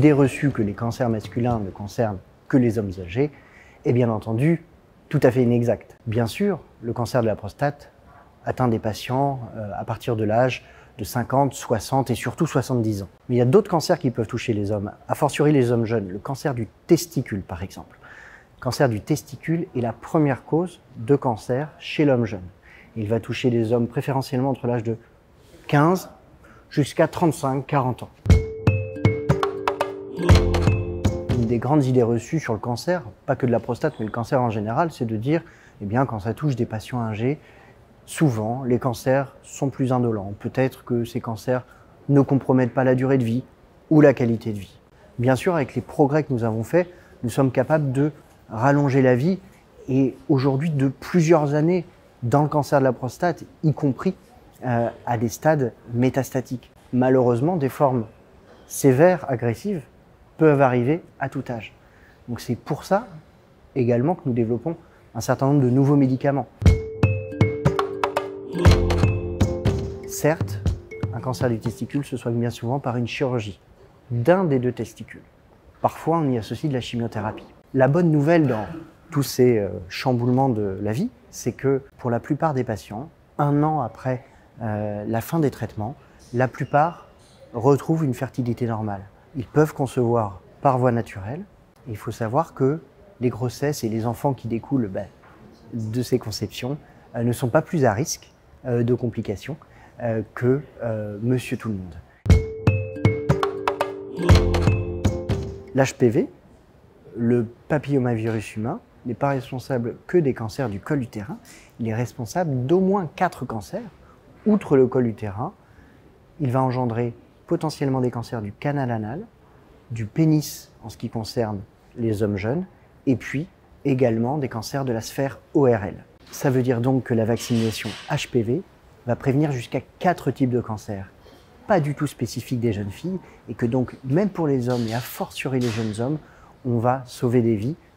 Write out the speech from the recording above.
l'idée reçue que les cancers masculins ne concernent que les hommes âgés est bien entendu tout à fait inexacte. Bien sûr, le cancer de la prostate atteint des patients à partir de l'âge de 50, 60 et surtout 70 ans. Mais il y a d'autres cancers qui peuvent toucher les hommes, a fortiori les hommes jeunes. Le cancer du testicule, par exemple. Le cancer du testicule est la première cause de cancer chez l'homme jeune. Il va toucher les hommes préférentiellement entre l'âge de 15 jusqu'à 35, 40 ans. Une des grandes idées reçues sur le cancer, pas que de la prostate, mais le cancer en général, c'est de dire, eh bien, quand ça touche des patients âgés, souvent, les cancers sont plus indolents. Peut-être que ces cancers ne compromettent pas la durée de vie ou la qualité de vie. Bien sûr, avec les progrès que nous avons faits, nous sommes capables de rallonger la vie et aujourd'hui de plusieurs années dans le cancer de la prostate, y compris à des stades métastatiques. Malheureusement, des formes sévères, agressives, peuvent arriver à tout âge. Donc c'est pour ça également que nous développons un certain nombre de nouveaux médicaments. Certes, un cancer du testicule se soigne bien souvent par une chirurgie d'un des deux testicules. Parfois, on y associe de la chimiothérapie. La bonne nouvelle dans tous ces chamboulements de la vie, c'est que pour la plupart des patients, 1 an après la fin des traitements, la plupart retrouvent une fertilité normale. Ils peuvent concevoir par voie naturelle. Il faut savoir que les grossesses et les enfants qui découlent de ces conceptions ne sont pas plus à risque de complications que Monsieur Tout-le-Monde. L'HPV, le papillomavirus humain, n'est pas responsable que des cancers du col utérin, il est responsable d'au moins 4 cancers. Outre le col utérin, il va engendrer potentiellement des cancers du canal anal, du pénis en ce qui concerne les hommes jeunes, et puis également des cancers de la sphère ORL. Ça veut dire donc que la vaccination HPV va prévenir jusqu'à 4 types de cancers, pas du tout spécifiques des jeunes filles, et que donc même pour les hommes, et a fortiori les jeunes hommes, on va sauver des vies